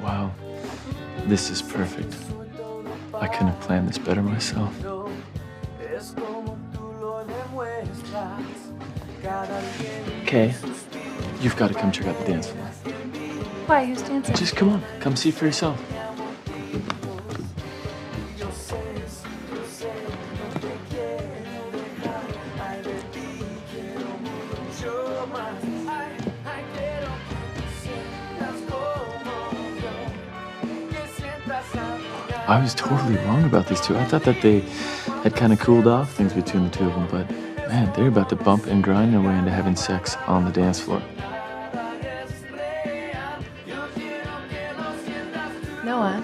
Wow, this is perfect. I couldn't have planned this better myself. Okay, you've got to come check out the dance floor. Why? Who's dancing? Just come on, come see for yourself. I was totally wrong about these two. I thought that they had kind of cooled off things between the two of them, but man, they're about to bump and grind their way into having sex on the dance floor. Noah,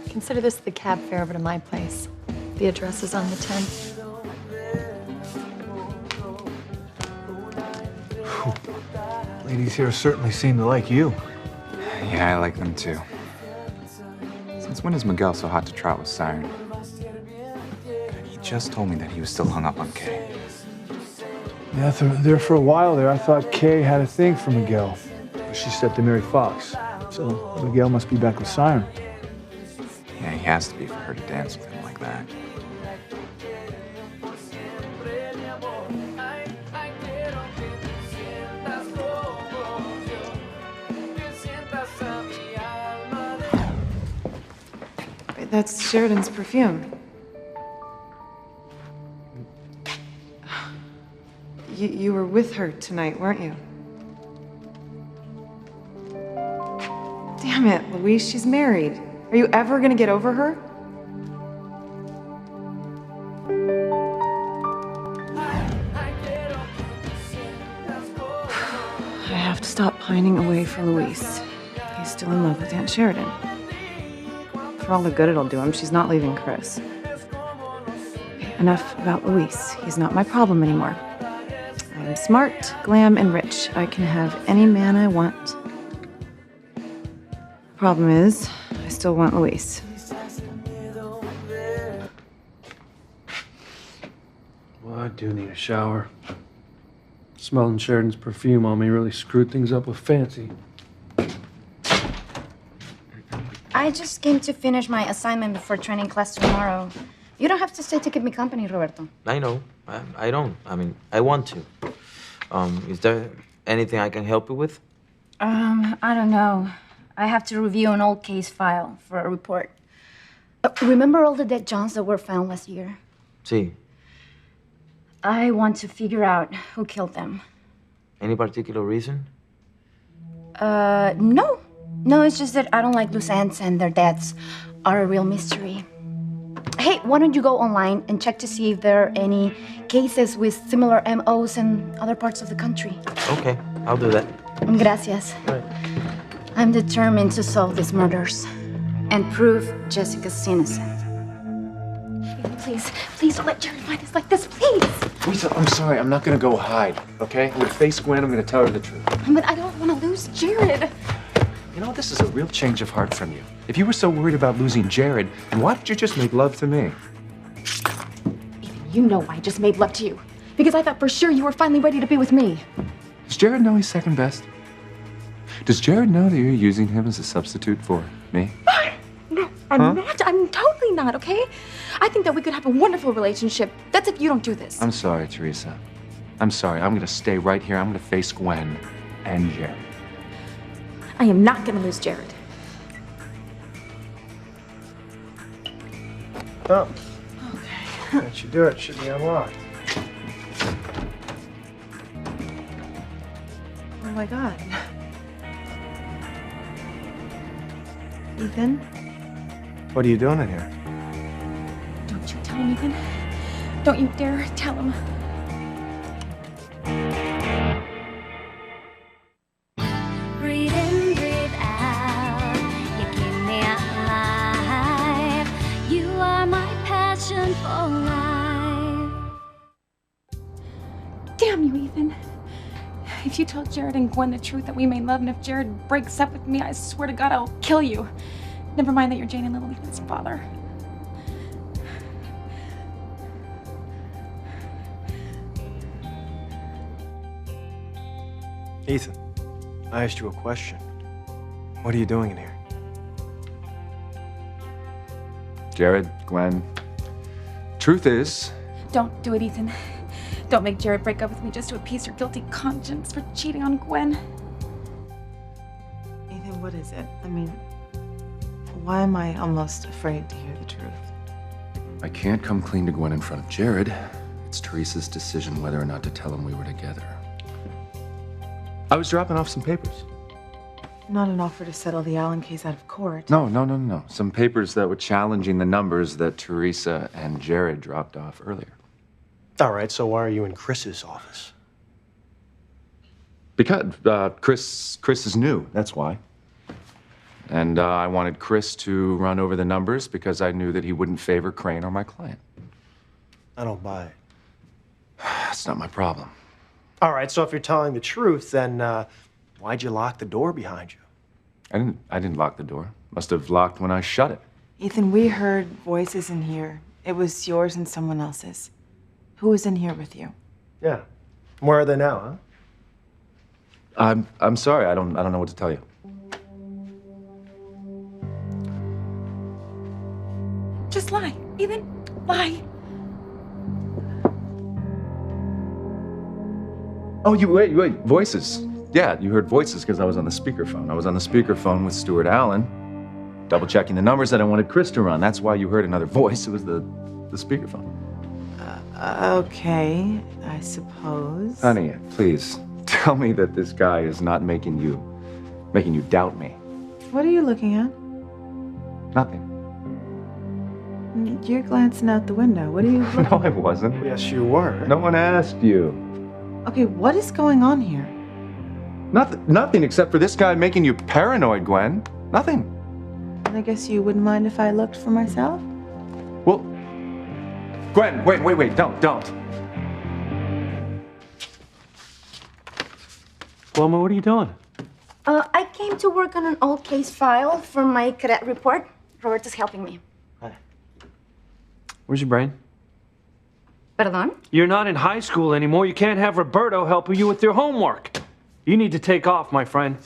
consider this the cab fare over to my place. The address is on the 10. Ladies here certainly seem to like you. Yeah, I like them too. Since when is Miguel so hot to trot with Siren? He just told me that he was still hung up on Kay. Yeah, there for a while there, I thought Kay had a thing for Miguel. She set to marry Fox. So Miguel must be back with Siren. Yeah, he has to be for her to dance with him like that. That's Sheridan's perfume. You were with her tonight, weren't you? Damn it, Luis, she's married. Are you ever gonna get over her? I have to stop pining away for Luis. He's still in love with Aunt Sheridan. For all the good it'll do him, she's not leaving Chris. Okay, enough about Luis. He's not my problem anymore. I'm smart, glam, and rich. I can have any man I want. Problem is, I still want Luis. Well, I do need a shower. Smelling Sheridan's perfume on me really screwed things up with Fancy. I just came to finish my assignment before training class tomorrow. You don't have to stay to keep me company, Roberto. I know. I don't. I mean, I want to. Is there anything I can help you with? I don't know. I have to review an old case file for a report. Remember all the dead Johns that were found last year? See. I want to figure out who killed them. Any particular reason? No. No, it's just that I don't like loose ends and their deaths are a real mystery. Hey, why don't you go online and check to see if there are any cases with similar MOs in other parts of the country? Okay, I'll do that. Gracias. Right. I'm determined to solve these murders and prove Jessica's innocent. Please don't let Jared find us like this, please. Lisa, I'm sorry. I'm not gonna go hide, okay? I'm gonna face Gwen. I'm gonna tell her the truth. But I don't want to lose Jared. You know, this is a real change of heart from you. If you were so worried about losing Jared, then why don't you just make love to me? Ethan, you know why I just made love to you. Because I thought for sure you were finally ready to be with me. Does Jared know he's second best? Does Jared know that you're using him as a substitute for me? No, I'm not. I'm totally not, okay? I think that we could have a wonderful relationship. That's if you don't do this. I'm sorry, Teresa. I'm sorry. I'm gonna stay right here. I'm gonna face Gwen and Jared. I am not gonna lose Jared. Oh. Okay. That should do it. Should be unlocked. Oh my God. Ethan? What are you doing in here? Don't you tell him, Ethan. Don't you dare tell him. Breathe in, breathe out. You keep me alive. You are my passion for life. Damn you, Ethan. If you tell Jared and Gwen the truth that we made love, and if Jared breaks up with me, I swear to God I'll kill you. Never mind that you're Jane and Little Ethan's father. Ethan, I asked you a question. What are you doing in here? Jared, Gwen, truth is, Don't do it, Ethan. Don't make Jared break up with me just to appease your guilty conscience for cheating on Gwen. Ethan, what is it? I mean, why am I almost afraid to hear the truth? I can't come clean to Gwen in front of Jared. It's Teresa's decision whether or not to tell him we were together. I was dropping off some papers. Not an offer to settle the Allen case out of court. No. Some papers that were challenging the numbers that Teresa and Jared dropped off earlier. All right, so why are you in Chris's office? Because Chris is new, that's why. And I wanted Chris to run over the numbers because I knew that he wouldn't favor Crane or my client. I don't buy it. That's not my problem. All right, so if you're telling the truth, then why'd you lock the door behind you? I didn't lock the door. Must have locked when I shut it. Ethan, we heard voices in here. It was yours and someone else's. Who was in here with you? Yeah. Where are they now, huh? I'm sorry. I don't know what to tell you. Just lie, Ethan. Lie. Oh, wait. Voices. Yeah, you heard voices because I was on the speakerphone. I was on the speakerphone with Stuart Allen, double-checking the numbers that I wanted Chris to run. That's why you heard another voice. It was the speakerphone. Okay, I suppose. Honey, please, tell me that this guy is not making you doubt me. What are you looking at? Nothing. You're glancing out the window. What are you looking No, I wasn't. Yes, you were. No one asked you. Okay, what is going on here? Nothing except for this guy making you paranoid, Gwen. Nothing. I guess you wouldn't mind if I looked for myself? Well, Gwen, wait, don't. Wilma, what are you doing? I came to work on an old case file for my cadet report. Roberto's helping me. Where's your brain? Perdón? You're not in high school anymore. You can't have Roberto helping you with your homework. You need to take off, my friend.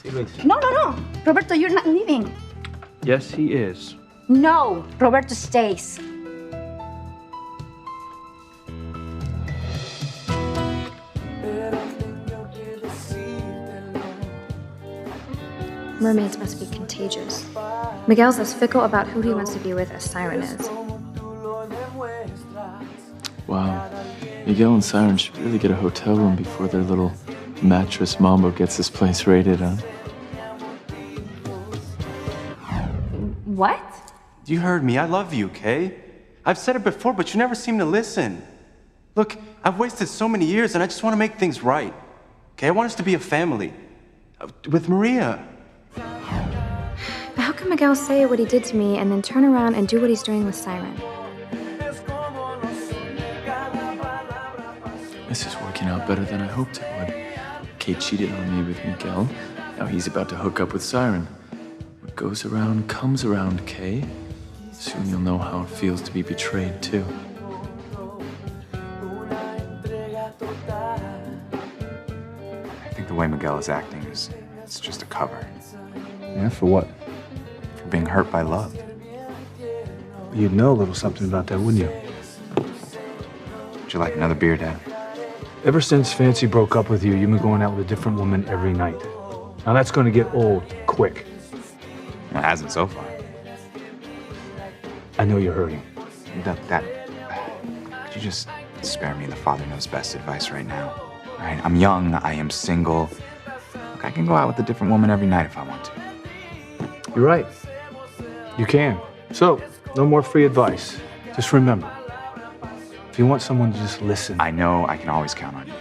No. Roberto, you're not leaving. Yes, he is. No, Roberto stays. Mermaids must be contagious. Miguel's as fickle about who he wants to be with as Siren is. Wow. Miguel and Siren should really get a hotel room before their little mattress mambo gets this place raided, huh? What? You heard me. I love you, Kay. I've said it before, but you never seem to listen. Look, I've wasted so many years, and I just want to make things right. Okay, I want us to be a family. With Maria. How can Miguel say what he did to me and then turn around and do what he's doing with Siren? This is working out better than I hoped it would. Kate cheated on me with Miguel. Now he's about to hook up with Siren. What goes around comes around, Kay. Soon you'll know how it feels to be betrayed, too. I think the way Miguel is acting it's just a cover. Yeah, for what? For being hurt by love. You'd know a little something about that, wouldn't you? Would you like another beer, Dad? Ever since Fancy broke up with you, you've been going out with a different woman every night. Now that's going to get old quick. It hasn't so far. I know you're hurting. Dad, could you just spare me the father knows best advice right now? All right, I'm young, I am single. Look, I can go out with a different woman every night if I want to. You're right. You can. So, no more free advice. Just remember, if you want someone to just listen. I know I can always count on you.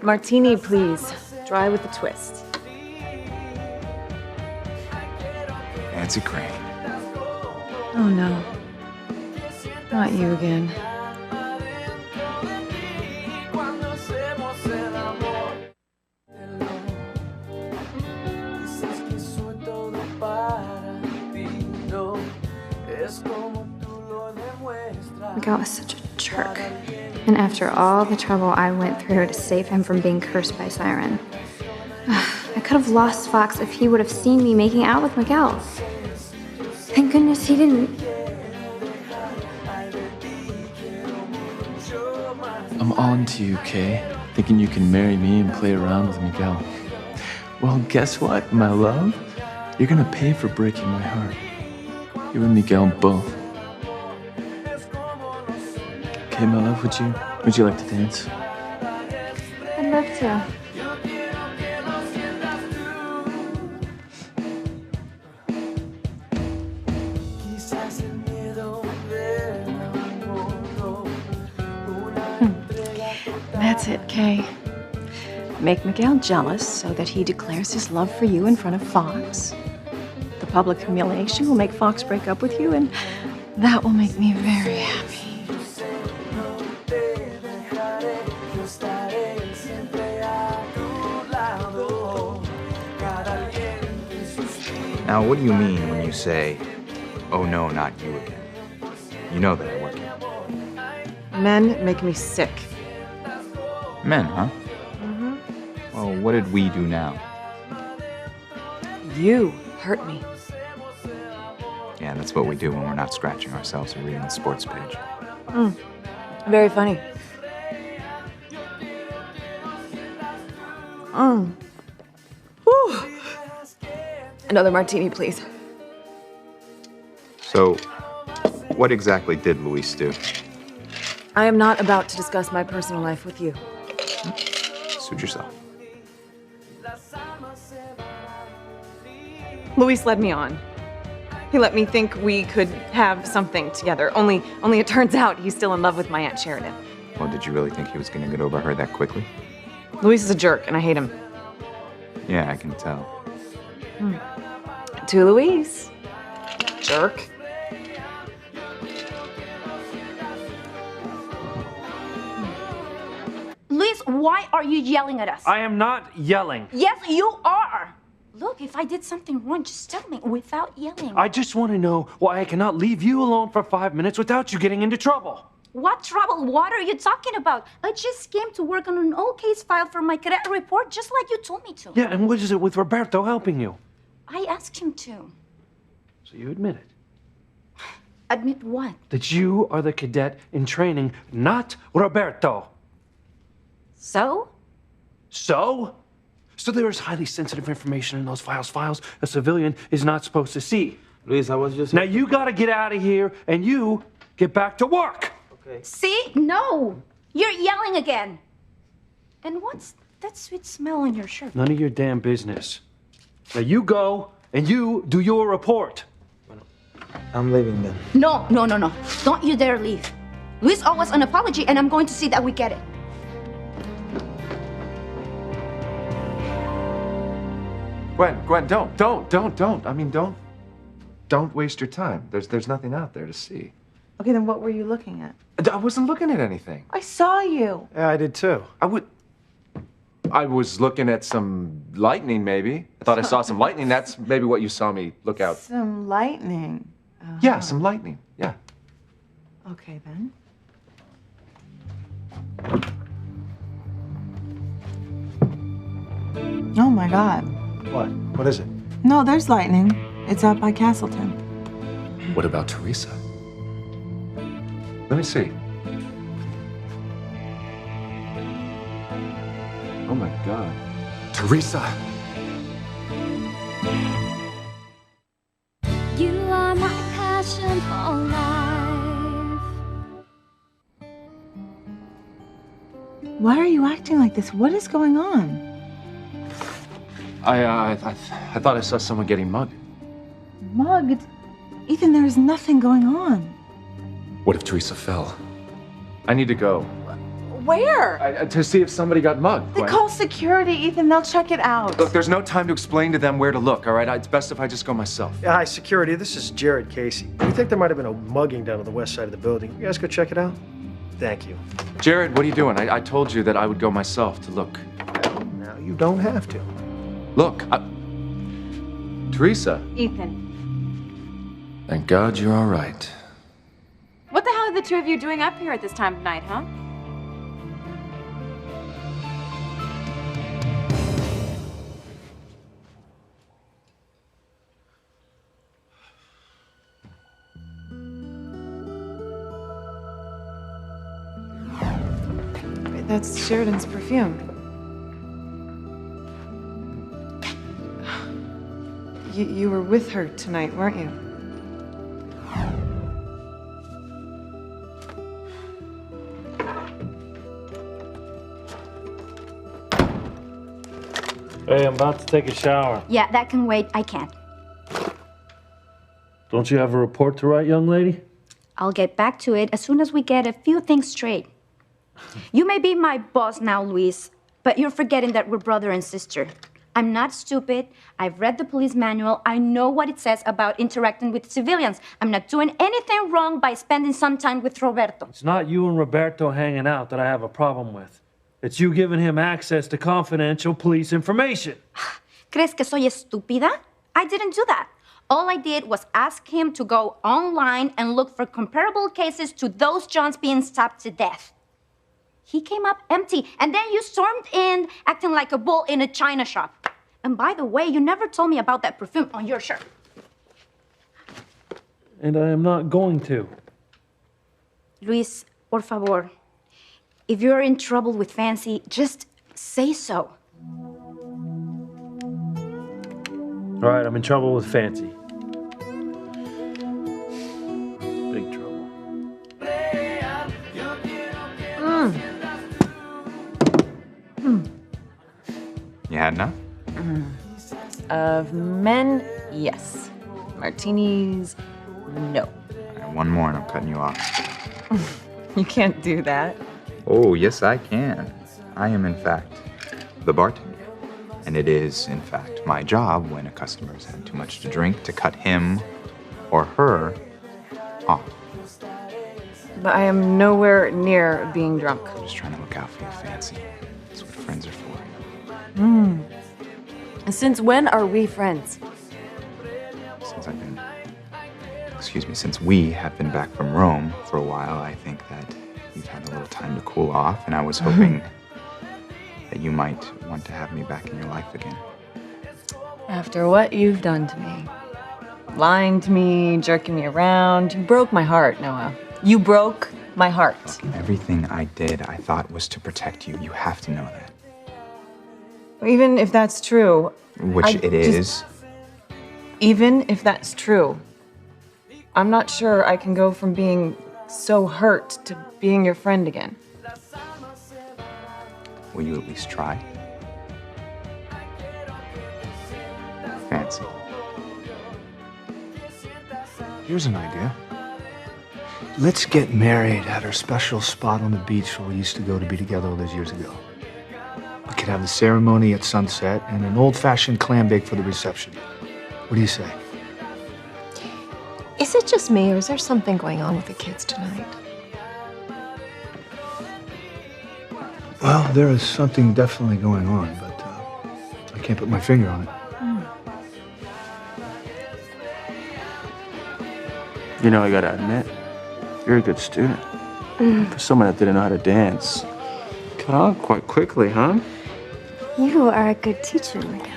Martini, please. Dry with a twist. Nancy Crane. Oh no. Not you again. Miguel is such a jerk. And after all the trouble I went through to save him from being cursed by Siren, I could have lost Fox if he would have seen me making out with Miguel. Thank goodness he didn't. I'm on to you, Kay. Thinking you can marry me and play around with Miguel. Well, guess what, my love? You're gonna pay for breaking my heart. You and Miguel both. Okay, my love, would you like to dance? I'd love to. That's it, Kay. Make Miguel jealous so that he declares his love for you in front of Fox. The public humiliation will make Fox break up with you, and that will make me very happy. Now, what do you mean when you say, oh no, not you again? You know that I work here. Men make me sick. Men, huh? Mm-hmm. Well, what did we do now? You hurt me. Yeah, that's what we do when we're not scratching ourselves or reading the sports page. Very funny. Whew. Another martini, please. So, what exactly did Luis do? I am not about to discuss my personal life with you. Suit yourself. Luis led me on. He let me think we could have something together. Only it turns out he's still in love with my Aunt Sheridan. Well, did you really think he was going to get over her that quickly? Luis is a jerk, and I hate him. Yeah, I can tell. To Luis. Jerk. Luis, why are you yelling at us? I am not yelling. Yes, you are. Look, if I did something wrong, just tell me without yelling. I just want to know why I cannot leave you alone for 5 minutes without you getting into trouble. What trouble? What are you talking about? I just came to work on an old case file for my cadet report, just like you told me to. Yeah, and what is it with Roberto helping you? I asked him to. So you admit it. Admit what? That you are the cadet in training, not Roberto. So? So? So there is highly sensitive information in those files a civilian is not supposed to see. Luis, I was just... Now you gotta get out of here and you get back to work. Okay. See? No! You're yelling again. And what's that sweet smell on your shirt? None of your damn business. Now you go and you do your report. I'm leaving then. No. Don't you dare leave. Luis owes us an apology, and I'm going to see that we get it. Gwen, don't. I mean, don't waste your time. There's nothing out there to see. Okay, then what were you looking at? I wasn't looking at anything. I saw you. Yeah, I did too. I was looking at some lightning, maybe. I thought I saw some lightning. That's maybe what you saw me look out. Some lightning. Yeah, some lightning. Yeah. Okay, then. Oh my God. What? What is it? No, there's lightning. It's out by Castleton. What about Teresa? Let me see. Oh my God. Teresa! You are my passion for life. Why are you acting like this? What is going on? I thought I saw someone getting mugged. Mugged? Ethan, there is nothing going on. What if Teresa fell? I need to go. Where? To see if somebody got mugged. They Gwen. call security, Ethan. They'll check it out. Look, there's no time to explain to them where to look, all right? It's best if I just go myself. Yeah, hi, security. This is Jared Casey. We think there might have been a mugging down on the west side of the building. You guys go check it out? Thank you. Jared, what are you doing? I told you that I would go myself to look. Now, you don't have to. Look, Teresa. Ethan. Thank God you're all right. What the hell are the two of you doing up here at this time of night, huh? Wait, that's Sheridan's perfume. You were with her tonight, weren't you? Hey, I'm about to take a shower. Yeah, that can wait. I can't. Don't you have a report to write, young lady? I'll get back to it as soon as we get a few things straight. You may be my boss now, Luis, but you're forgetting that we're brother and sister. I'm not stupid. I've read the police manual. I know what it says about interacting with civilians. I'm not doing anything wrong by spending some time with Roberto. It's not you and Roberto hanging out that I have a problem with. It's you giving him access to confidential police information. ¿Crees que soy estúpida? I didn't do that. All I did was ask him to go online and look for comparable cases to those Johns being stabbed to death. He came up empty, and then you stormed in acting like a bull in a china shop. And by the way, you never told me about that perfume on your shirt. And I am not going to. Luis, por favor. If you're in trouble with Fancy, just say so. All right, I'm in trouble with Fancy. Big trouble. You had enough? Of men, yes. Martinis, no. All right, one more and I'm cutting you off. You can't do that. Oh, yes, I can. I am, in fact, the bartender. And it is, in fact, my job when a customer's had too much to drink to cut him or her off. But I am nowhere near being drunk. I'm just trying to look out for you, Fancy. That's what friends are for. Since when are we friends? Since we have been back from Rome for a while, I think that you've had a little time to cool off, and I was hoping that you might want to have me back in your life again. After what you've done to me. Lying to me, jerking me around. You broke my heart, Noah. You broke my heart. Look, everything I did, I thought was to protect you. You have to know that. Even if that's true. Which it is. Even if that's true, I'm not sure I can go from being so hurt to being your friend again. Will you at least try? Fancy. Here's an idea. Let's get married at our special spot on the beach where we used to go to be together all those years ago. We could have the ceremony at sunset and an old-fashioned clam bake for the reception. What do you say? Is it just me, or is there something going on with the kids tonight? Well, there is something definitely going on, but I can't put my finger on it. You know, I gotta admit, you're a good student. For someone that didn't know how to dance. Cut on quite quickly, huh? You are a good teacher, Miguel.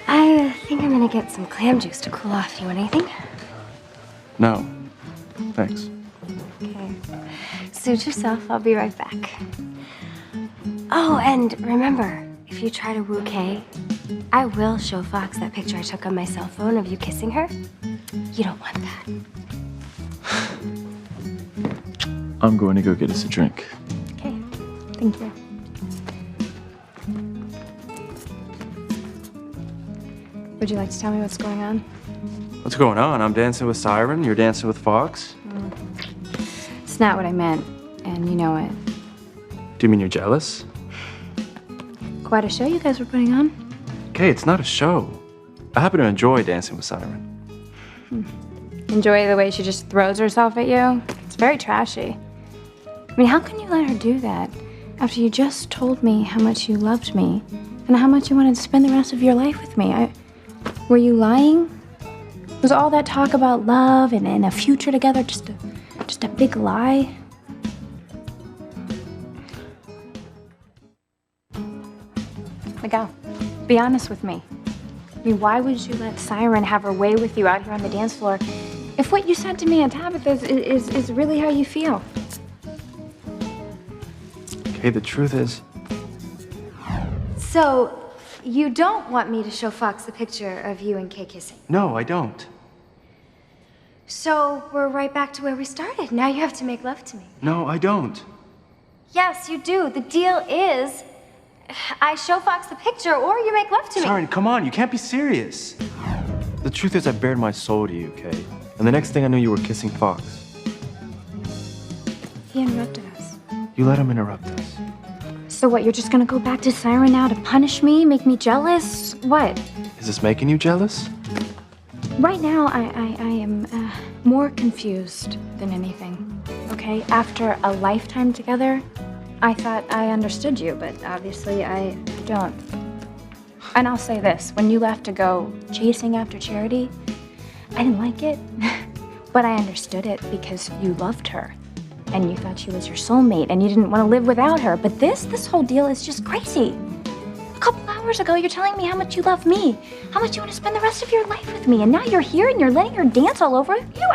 I think I'm gonna get some clam juice to cool off. You want anything? No. Thanks. Okay. Suit yourself. I'll be right back. Oh, and remember, if you try to woo Kay, I will show Fox that picture I took on my cell phone of you kissing her. You don't want that. I'm going to go get us a drink. Okay. Thank you. Would you like to tell me what's going on? What's going on? I'm dancing with Siren, you're dancing with Fox? It's not what I meant, and you know it. Do you mean you're jealous? Quite a show you guys were putting on. Okay, it's not a show. I happen to enjoy dancing with Siren. Enjoy the way she just throws herself at you? It's very trashy. I mean, how can you let her do that after you just told me how much you loved me and how much you wanted to spend the rest of your life with me? Were you lying? Was all that talk about love and a future together just a big lie? Miguel, be honest with me. I mean, why would you let Siren have her way with you out here on the dance floor if what you said to me at Tabitha's is really how you feel? Okay, the truth is, So, you don't want me to show Fox the picture of you and Kay kissing? No, I don't. So, we're right back to where we started. Now you have to make love to me. No, I don't. Yes, you do. The deal is, I show Fox the picture or you make love to me. Siren, come on, you can't be serious. the truth is I bared my soul to you, Kay. And the next thing I knew, you were kissing Fox. He interrupted us. You let him interrupt us. So what, you're just gonna go back to Siren now to punish me, make me jealous? What? Is this making you jealous? Right now, I am more confused than anything, okay? After a lifetime together, I thought I understood you, but obviously I don't. And I'll say this, when you left to go chasing after Charity, I didn't like it, but I understood it because you loved her. And you thought she was your soulmate, and you didn't want to live without her. But this whole deal is just crazy. A couple hours ago, you're telling me how much you love me, how much you want to spend the rest of your life with me, and now you're here and you're letting her dance all over you.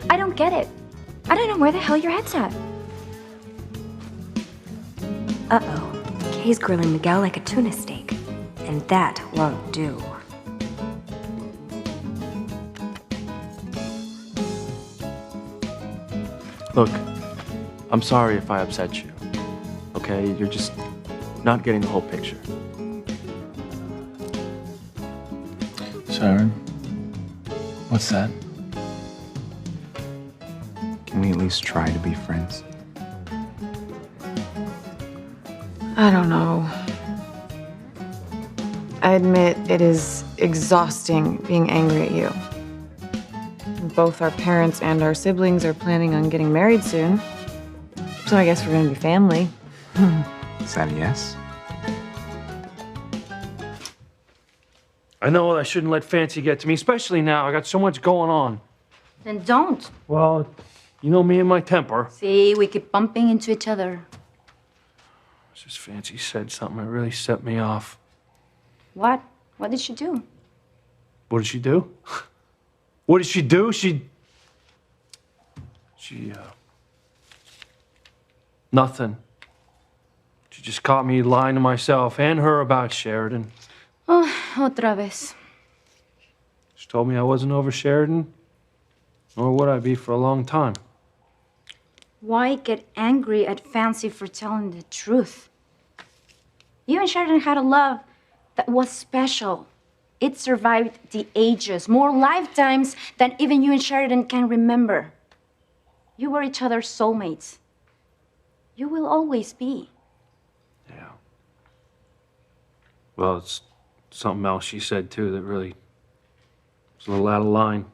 I don't get it. I don't know where the hell your head's at. Uh-oh. Kay's grilling Miguel like a tuna steak, and that won't do. Look, I'm sorry if I upset you, okay? You're just not getting the whole picture. Siren, what's that? Can we at least try to be friends? I don't know. I admit it is exhausting being angry at you. Both our parents and our siblings are planning on getting married soon. So I guess we're gonna be family. Is that a yes? I know I shouldn't let fancy get to me, especially now. I got so much going on. Then don't. Well, you know me and my temper. See, we keep bumping into each other. Just Fancy said something that really set me off. What? What did she do? What did she do? What did she do? Nothing. She just caught me lying to myself and her about Sheridan. Oh, otra vez. She told me I wasn't over Sheridan, nor would I be for a long time. Why get angry at Fancy for telling the truth? You and Sheridan had a love that was special. It survived the ages, more lifetimes than even you and Sheridan can remember. You were each other's soulmates. You will always be. Yeah. Well, it's something else she said, too, that really was a little out of line.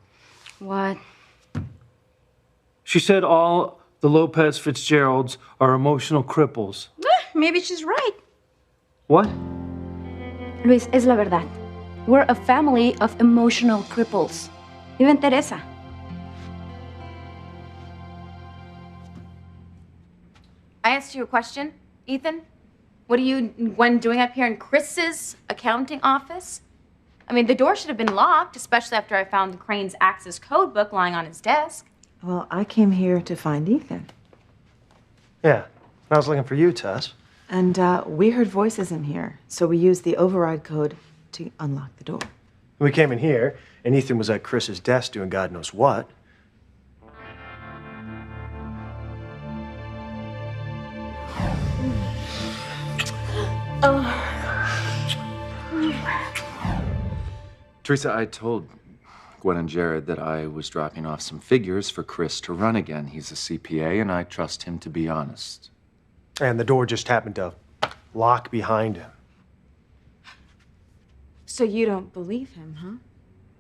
What? She said all the Lopez Fitzgeralds are emotional cripples. Maybe she's right. What? Luis, es la verdad. We're a family of emotional cripples. Even Teresa. I asked you a question, Ethan. What are you doing up here in Chris's accounting office? I mean, the door should have been locked, especially after I found Crane's Access code book lying on his desk. Well, I came here to find Ethan. Yeah, I was looking for you, Tess. And we heard voices in here, so we used the override code to unlock the door. We came in here, and Ethan was at Chris's desk doing God knows what. Teresa, I told Gwen and Jared that I was dropping off some figures for Chris to run again. He's a CPA, and I trust him to be honest. And the door just happened to lock behind him. So you don't believe him, huh?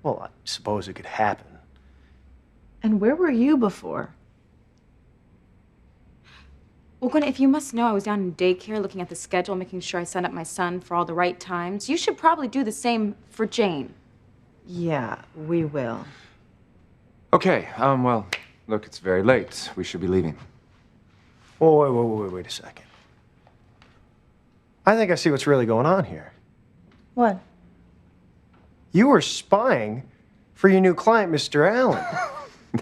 Well, I suppose it could happen. And where were you before? Well, Gwen, if you must know, I was down in daycare looking at the schedule, making sure I set up my son for all the right times. You should probably do the same for Jane. Yeah, we will. Okay, well, look, it's very late. We should be leaving. Wait a second. I think I see what's really going on here. What? You were spying for your new client, Mr. Allen.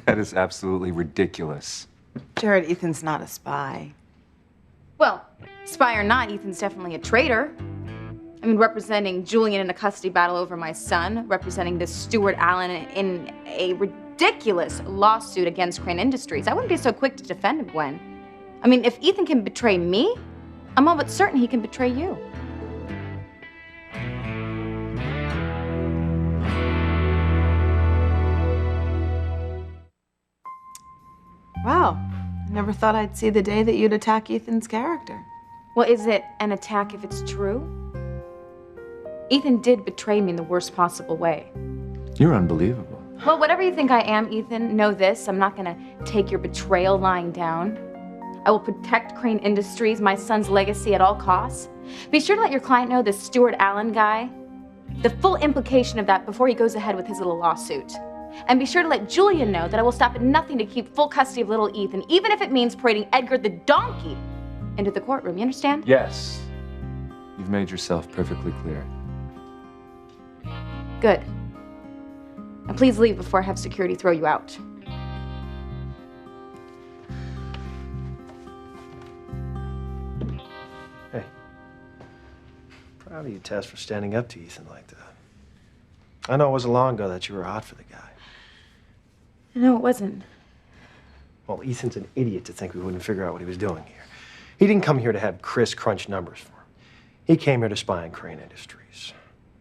That is absolutely ridiculous. Jared, Ethan's not a spy. Well, spy or not, Ethan's definitely a traitor. I mean, representing Julian in a custody battle over my son, representing this Stuart Allen in a ridiculous lawsuit against Crane Industries. I wouldn't be so quick to defend him, Gwen. I mean, if Ethan can betray me, I'm all but certain he can betray you. Wow. I never thought I'd see the day that you'd attack Ethan's character. Well, is it an attack if it's true? Ethan did betray me in the worst possible way. You're unbelievable. Well, whatever you think I am, Ethan, know this. I'm not gonna take your betrayal lying down. I will protect Crane Industries, my son's legacy at all costs. Be sure to let your client know this Stuart Allen guy, the full implication of that before he goes ahead with his little lawsuit. And be sure to let Julian know that I will stop at nothing to keep full custody of little Ethan, even if it means parading Edgar the donkey into the courtroom. You understand? Yes. You've made yourself perfectly clear. Good. And please leave before I have security throw you out. Hey. Proud of you, Tess, for standing up to Ethan like that. I know it wasn't long ago that you were hot for the guy. No, it wasn't. Well, Ethan's an idiot to think we wouldn't figure out what he was doing here. He didn't come here to have Chris crunch numbers for him. He came here to spy on Crane Industries.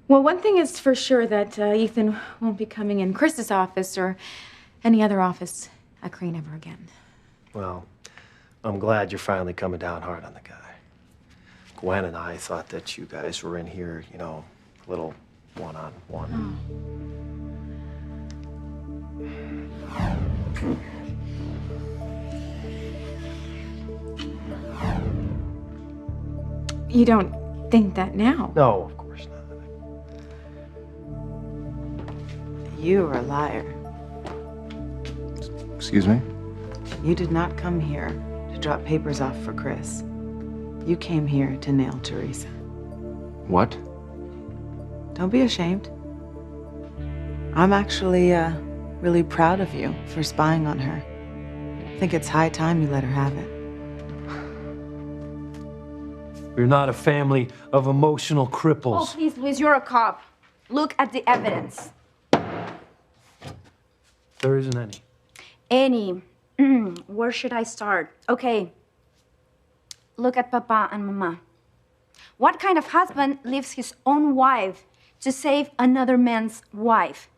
Well, one thing is for sure that Ethan won't be coming in Chris's office or any other office at Crane ever again. Well, I'm glad you're finally coming down hard on the guy. Gwen and I thought that you guys were in here, you know, a little one-on-one. You don't think that now? No, of course not. You are a liar. Excuse me? You did not come here to drop papers off for Chris. You came here to nail Teresa. What? Don't be ashamed. I'm actually really proud of you for spying on her. I think it's high time you let her have it. We're not a family of emotional Oh, cripples. please, Luis, you're a cop. Look at the evidence. There isn't any. Any. Where should I start? Okay. Look at Papa and Mama. What kind of husband leaves his own wife to save another man's wife?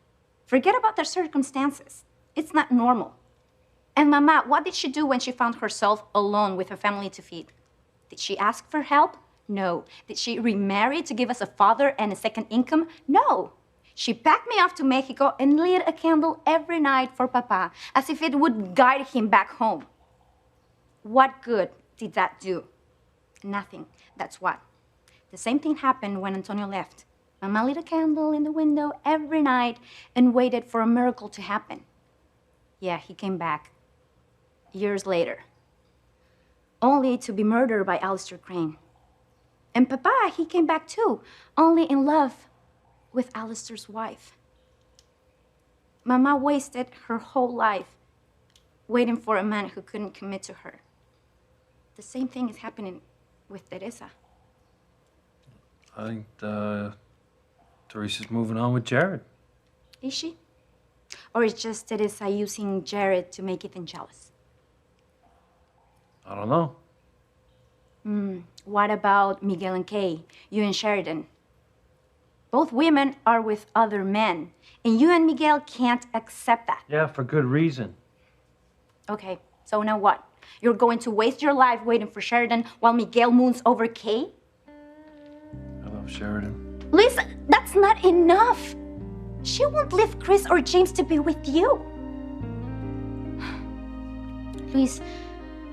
Forget about their circumstances. It's not normal. And Mama, what did she do when she found herself alone with a family to feed? Did she ask for help? No. Did she remarry to give us a father and a second income? No. She packed me off to Mexico and lit a candle every night for Papa, as if it would guide him back home. What good did that do? Nothing. That's what. The same thing happened when Antonio left. Mama lit a candle in the window every night and waited for a miracle to happen. Yeah, he came back. Years later. Only to be murdered by Alistair Crane. And Papa, he came back too, only in love with Alistair's wife. Mama wasted her whole life waiting for a man who couldn't commit to her. The same thing is happening with Teresa. I think Teresa's moving on with Jared. Is she? Or is just Teresa using Jared to make Ethan jealous? I don't know. What about Miguel and Kay, you and Sheridan? Both women are with other men, and you and Miguel can't accept that. Yeah, for good reason. Okay, so now what? You're going to waste your life waiting for Sheridan while Miguel moons over Kay? I love Sheridan. Lisa, that's not enough. She won't leave Chris or James to be with you. Please,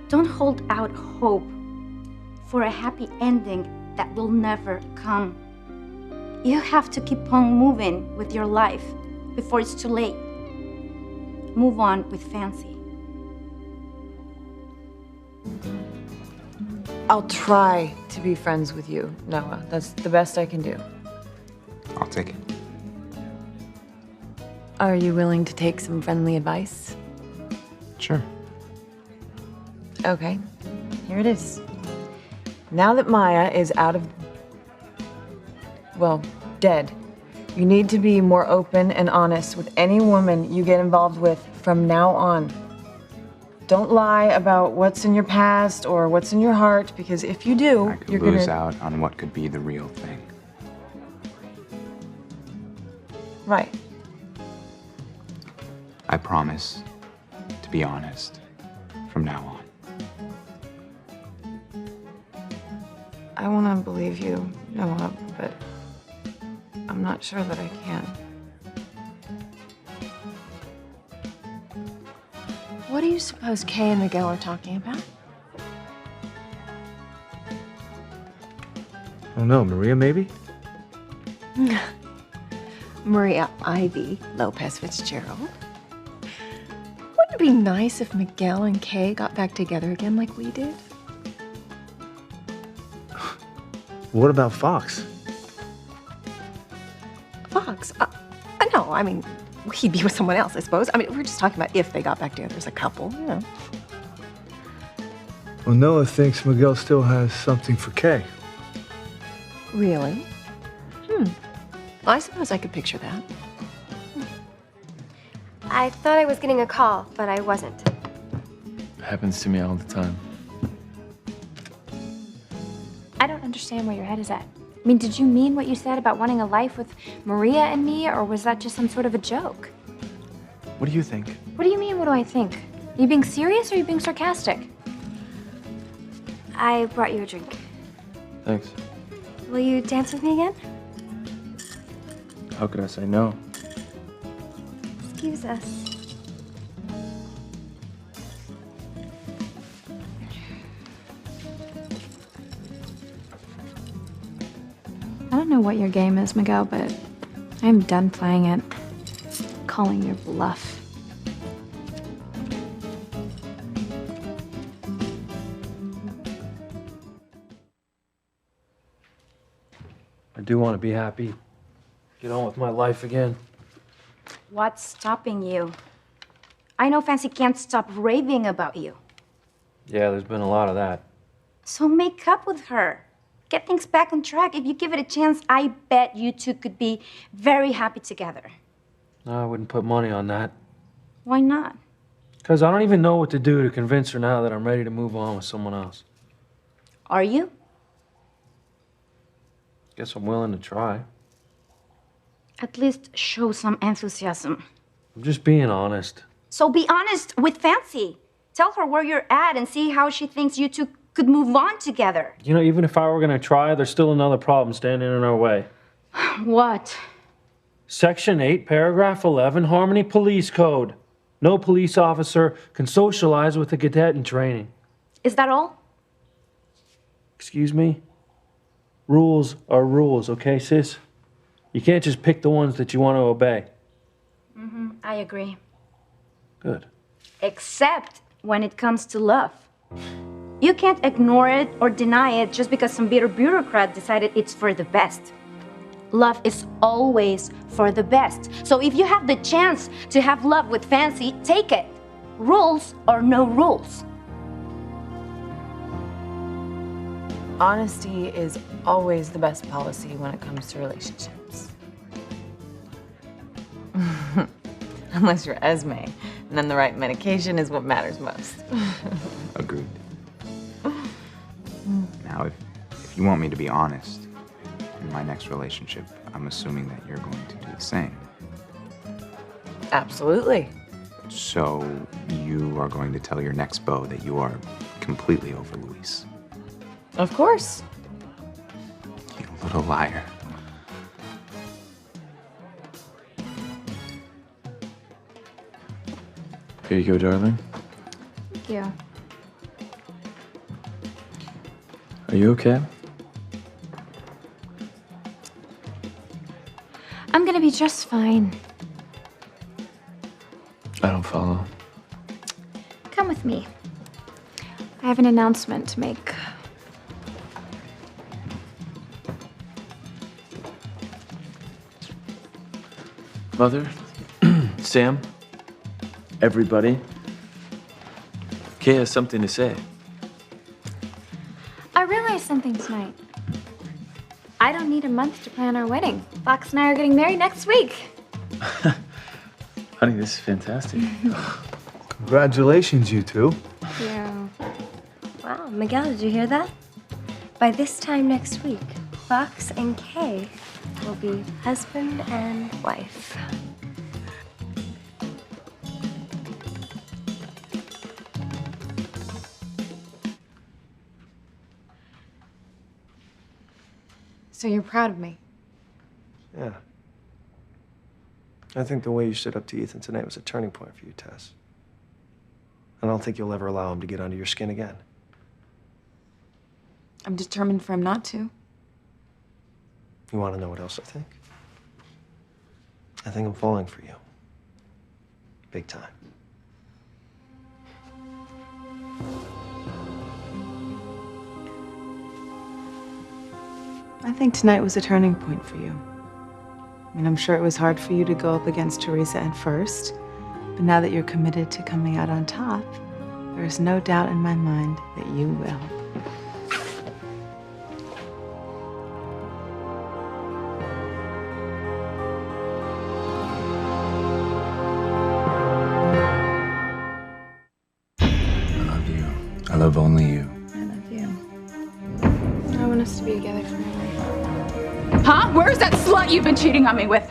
don't hold out hope for a happy ending that will never come. You have to keep on moving with your life before it's too late. Move on with Fancy. I'll try to be friends with you, Noah. That's the best I can do. I'll take it. Are you willing to take some friendly advice? Sure. Okay, here it is. Now that Maya is out of, well, dead, you need to be more open and honest with any woman you get involved with from now on. Don't lie about what's in your past or what's in your heart, because if you do, I could you're lose gonna... out on what could be the real thing. Right. I promise to be honest from now on. I want to believe you, Noah, but I'm not sure that I can. What do you suppose Kay and Miguel are talking about? Oh no, Maria, maybe? Maria Ivy Lopez Fitzgerald. Wouldn't it be nice if Miguel and Kay got back together again like we did? What about Fox? Fox? No, I mean, he'd be with someone else, I suppose. I mean, we're just talking about if they got back together as a couple, you know. Well, Noah thinks Miguel still has something for Kay. Really? I suppose I could picture that. I thought I was getting a call, but I wasn't. Happens to me all the time. I don't understand where your head is at. I mean, did you mean what you said about wanting a life with Maria and me, or was that just some sort of a joke? What do you think? What do you mean, what do I think? Are you being serious or are you being sarcastic? I brought you a drink. Thanks. Will you dance with me again? How could I say no? Excuse us. I don't know what your game is, Miguel, but I'm done playing it. Calling your bluff. I do want to be happy. Get on with my life again. What's stopping you? I know Fancy can't stop raving about you. Yeah, there's been a lot of that. So make up with her. Get things back on track. If you give it a chance, I bet you two could be very happy together. No, I wouldn't put money on that. Why not? Because I don't even know what to do to convince her now that I'm ready to move on with someone else. Are you? Guess I'm willing to try. At least show some enthusiasm. I'm just being honest. So be honest with Fancy. Tell her where you're at and see how she thinks you two could move on together. You know, even if I were going to try, there's still another problem standing in our way. What? Section 8, paragraph 11, Harmony Police Code. No police officer can socialize with a cadet in training. Is that all? Excuse me? Rules are rules, okay, sis? You can't just pick the ones that you want to obey. I agree. Good. Except when it comes to love. You can't ignore it or deny it just because some bitter bureaucrat decided it's for the best. Love is always for the best. So if you have the chance to have love with Fancy, take it. Rules or no rules. Honesty is always the best policy when it comes to relationships. Unless you're Esme, and then the right medication is what matters most. Agreed. Now, if you want me to be honest, in my next relationship, I'm assuming that you're going to do the same. Absolutely. So you are going to tell your next beau that you are completely over Luis. Of course. You little liar. Here you go, darling. Thank you. Are you okay? I'm gonna be just fine. I don't follow. Come with me. I have an announcement to make. Mother, Sam, everybody. Kay has something to say. I realized something tonight. I don't need a month to plan our wedding. Fox and I are getting married next week. Honey, this is fantastic. Congratulations, you two. Yeah. Wow, Miguel, did you hear that? By this time next week, Fox and Kay will be husband and wife. So you're proud of me? Yeah. I think the way you stood up to Ethan tonight was a turning point for you, Tess. I don't think you'll ever allow him to get under your skin again. I'm determined for him not to. You want to know what else I think? I think I'm falling for you. Big time. I think tonight was a turning point for you. I mean, I'm sure it was hard for you to go up against Teresa at first, but now that you're committed to coming out on top, there is no doubt in my mind that you will. I love you. I love only you. I love you. I want us to be together forever. Huh? Where's that slut you've been cheating on me with?